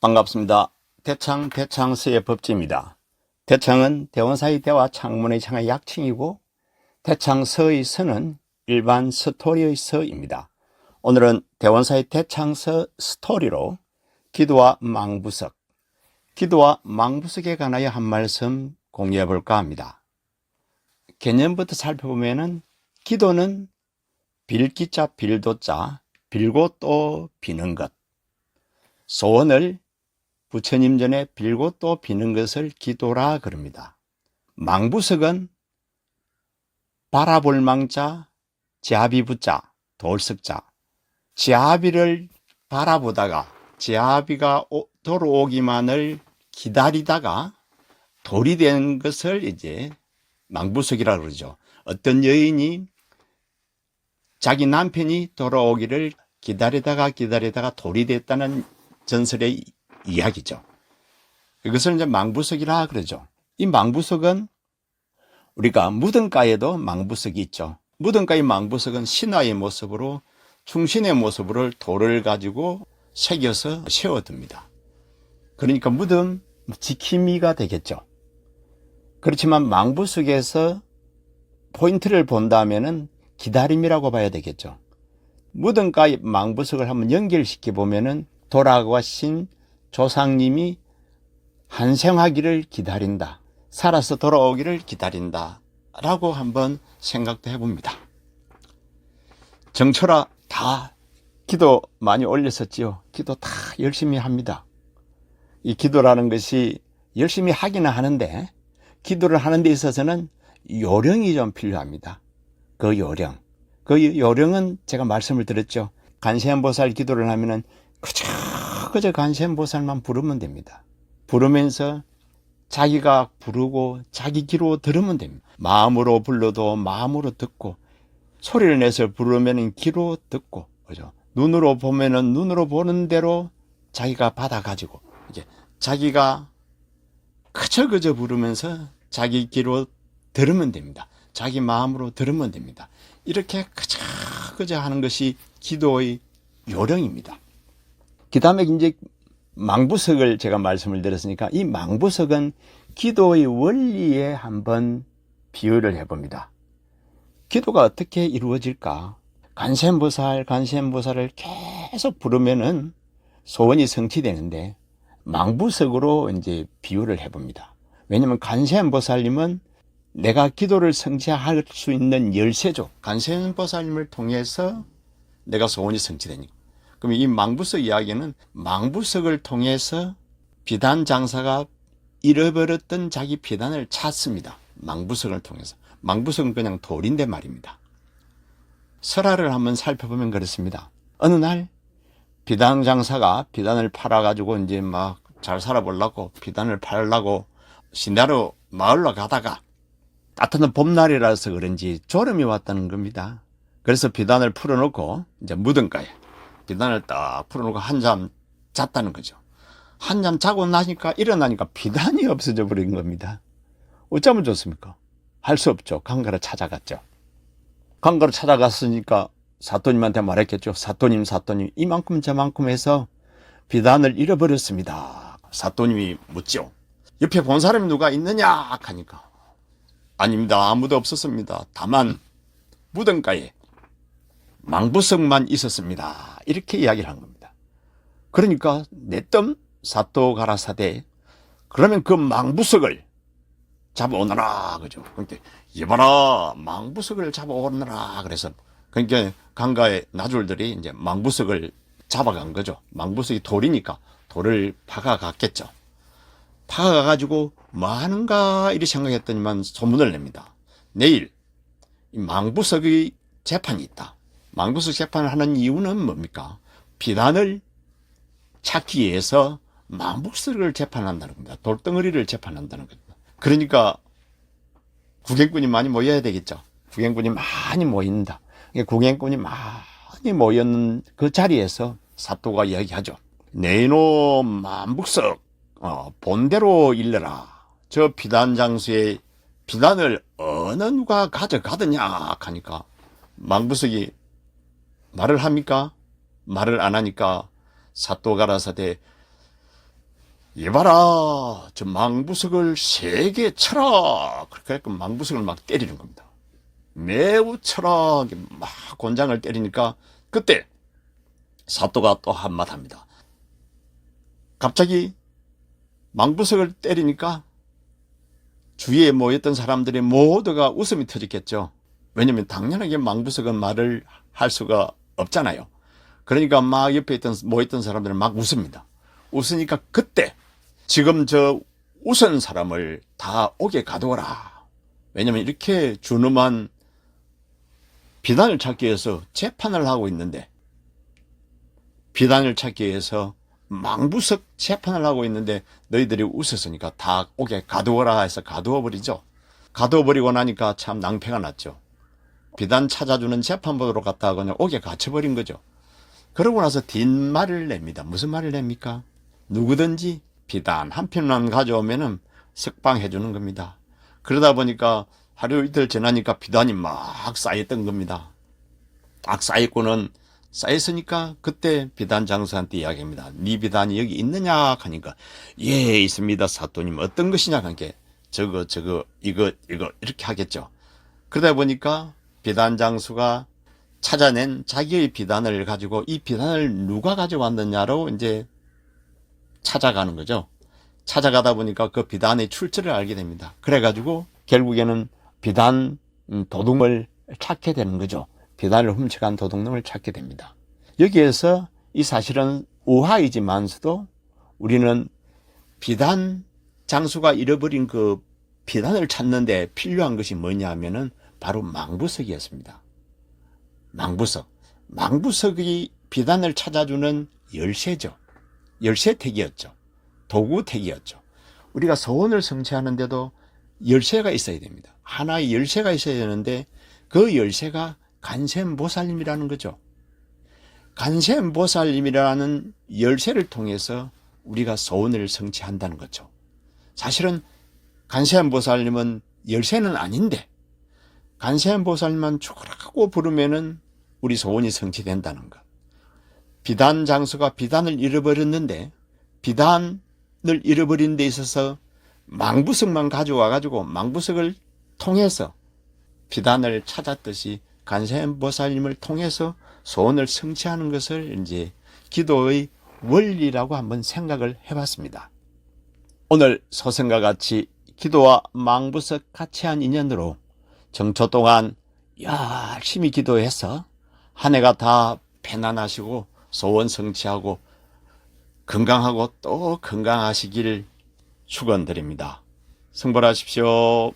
반갑습니다. 대창서의 법지입니다. 대창은 대원사의 대와 창문의 창의 약칭이고 대창서의 서는 일반 스토리의 서입니다. 오늘은 대원사의 대창서 스토리로 기도와 망부석, 기도와 망부석에 관하여 한 말씀 공유해 볼까 합니다. 개념부터 살펴보면은 기도는 빌기자 빌도자, 빌고 또 비는 것, 소원을 부처님 전에 빌고 또 비는 것을 기도라 그럽니다. 망부석은 바라볼 망자, 지아비부자, 돌석자, 지아비를 바라보다가 지아비가 돌아오기만을 기다리다가 돌이 된 것을 이제 망부석이라 그러죠. 어떤 여인이 자기 남편이 돌아오기를 기다리다가 돌이 됐다는 전설의 이야기죠. 이것을 이제 망부석이라 그러죠. 이 망부석은 우리가 무덤가에도 망부석이 있죠. 무덤가의 망부석은 신화의 모습으로 충신의 모습으로 돌을 가지고 새겨서 세워둡니다. 그러니까 무덤 지킴이가 되겠죠. 그렇지만 망부석에서 포인트를 본다면은 기다림이라고 봐야 되겠죠. 무덤가의 망부석을 한번 연결시켜 보면은 돌아가신 조상님이 한생하기를 기다린다, 살아서 돌아오기를 기다린다 라고 한번 생각도 해봅니다. 정철아 다 기도 많이 올렸었지요. 기도 다 열심히 합니다. 이 기도라는 것이 열심히 하기는 하는데 기도를 하는 데 있어서는 요령이 좀 필요합니다. 그 요령은 제가 말씀을 드렸죠. 관세음보살 기도를 하면은 그저 관세음보살만 부르면 됩니다. 부르면서 자기가 부르고 자기 귀로 들으면 됩니다. 마음으로 불러도 마음으로 듣고, 소리를 내서 부르면 귀로 듣고, 그죠? 눈으로 보면은 눈으로 보는 대로 자기가 받아가지고, 이제 자기가 그저 부르면서 자기 귀로 들으면 됩니다. 자기 마음으로 들으면 됩니다. 이렇게 그저 하는 것이 기도의 요령입니다. 그 다음에 이제 망부석을 제가 말씀을 드렸으니까 이 망부석은 기도의 원리에 한번 비유를 해봅니다. 기도가 어떻게 이루어질까? 관세음보살을 계속 부르면은 소원이 성취되는데 망부석으로 이제 비유를 해봅니다. 왜냐하면 관세음보살님은 내가 기도를 성취할 수 있는 열쇠죠. 관세음보살님을 통해서 내가 소원이 성취되니까. 그럼 이 망부석 이야기는 망부석을 통해서 비단 장사가 잃어버렸던 자기 비단을 찾습니다. 망부석을 통해서. 망부석은 그냥 돌인데 말입니다. 설화를 한번 살펴보면 그렇습니다. 어느 날 비단 장사가 비단을 팔아가지고 이제 막 잘 살아보려고 비단을 팔려고 신다로 마을로 가다가 따뜻한 봄날이라서 그런지 졸음이 왔다는 겁니다. 그래서 비단을 풀어놓고 이제 무덤가에 비단을 딱 풀어놓고 한잠 잤다는 거죠. 한잠 자고 나니까 일어나니까 비단이 없어져 버린 겁니다. 어쩌면 좋습니까? 할 수 없죠. 강가로 찾아갔죠. 강가로 찾아갔으니까 사또님한테 말했겠죠. 사또님 이만큼 저만큼 해서 비단을 잃어버렸습니다. 사또님이 묻죠. 옆에 본 사람이 누가 있느냐 하니까 아닙니다. 아무도 없었습니다. 다만 무덤가에 망부석만 있었습니다. 이렇게 이야기를 한 겁니다. 그러니까 내뜸 사또 가라사대 그러면 그 망부석을 잡아오너라 그죠. 그러니까 이봐라 망부석을 잡아오너라 그래서 그러니까 강가의 나졸들이 이제 망부석을 잡아간 거죠. 망부석이 돌이니까 돌을 박아갔겠죠. 박아가지고 뭐 하는가 이렇게 생각했더니만 소문을 냅니다. 내일 이 망부석의 재판이 있다. 망부석 재판을 하는 이유는 뭡니까? 비단을 찾기 위해서 망부석을 재판한다는 겁니다. 돌덩어리를 재판한다는 겁니다. 그러니까 구경꾼이 많이 모여야 되겠죠. 구경꾼이 많이 모인다. 구경꾼이 많이 모였는 그 자리에서 사또가 이야기하죠. 내놈 망부석 본대로 일러라. 저 비단 장수의 비단을 어느 누가 가져가더냐 하니까 망부석이 말을 합니까? 말을 안 하니까 사또 가라사대 이봐라, 저 망부석을 3개 쳐라. 그렇게 해서 망부석을 막 때리는 겁니다. 매우 쳐라. 막 곤장을 때리니까 그때 사또가 또 한마디 합니다. 갑자기 망부석을 때리니까 주위에 모였던 사람들이 모두가 웃음이 터졌겠죠. 왜냐면 당연하게 망부석은 말을 할 수가 없잖아요. 그러니까 막 옆에 모였던 사람들은 막 웃습니다. 웃으니까 그때 지금 저 웃은 사람을 다 옥에 가두어라. 왜냐면 이렇게 준엄한 비단을 찾기 위해서 재판을 하고 있는데, 비단을 찾기 위해서 망부석 재판을 하고 있는데 너희들이 웃었으니까 다 옥에 가두어라 해서 가두어버리죠. 가두어버리고 나니까 참 낭패가 났죠. 비단 찾아주는 재판보도로 갔다가 그냥 옥에 갇혀버린 거죠. 그러고 나서 뒷말을 냅니다. 무슨 말을 냅니까? 누구든지 비단 한 편만 가져오면은 석방해 주는 겁니다. 그러다 보니까 하루 이틀 지나니까 비단이 막 쌓였던 겁니다. 딱 쌓였고는 쌓였으니까 그때 비단 장수한테 이야기합니다. 네 비단이 여기 있느냐 하니까 예 있습니다 사또님. 어떤 것이냐 하니까 저거 이거 이렇게 하겠죠. 그러다 보니까 비단 장수가 찾아낸 자기의 비단을 가지고 이 비단을 누가 가져왔느냐로 이제 찾아가는 거죠. 찾아가다 보니까 그 비단의 출처를 알게 됩니다. 그래가지고 결국에는 비단 도둑을 찾게 되는 거죠. 비단을 훔쳐간 도둑놈을 찾게 됩니다. 여기에서 이 사실은 오하이지만서도 우리는 비단 장수가 잃어버린 그 비단을 찾는데 필요한 것이 뭐냐 하면은 바로 망부석이었습니다. 망부석이 비단을 찾아주는 열쇠죠. 열쇠택이었죠. 도구택이었죠. 우리가 소원을 성취하는데도 열쇠가 있어야 됩니다. 하나의 열쇠가 있어야 되는데 그 열쇠가 간센보살님이라는 거죠. 간센보살님이라는 열쇠를 통해서 우리가 소원을 성취한다는 거죠. 사실은 간센보살님은 열쇠는 아닌데 간센보살만 죽으라고 부르면은 우리 소원이 성취된다는 것. 비단 장수가 비단을 잃어버렸는데 비단을 잃어버린 데 있어서 망부석만 가져와가지고 망부석을 통해서 비단을 찾았듯이 간센보살님을 통해서 소원을 성취하는 것을 이제 기도의 원리라고 한번 생각을 해봤습니다. 오늘 소생과 같이 기도와 망부석 같이 한 인연으로 정초 동안 열심히 기도해서 한 해가 다 편안하시고 소원 성취하고 건강하고 또 건강하시길 축원드립니다. 성불하십시오.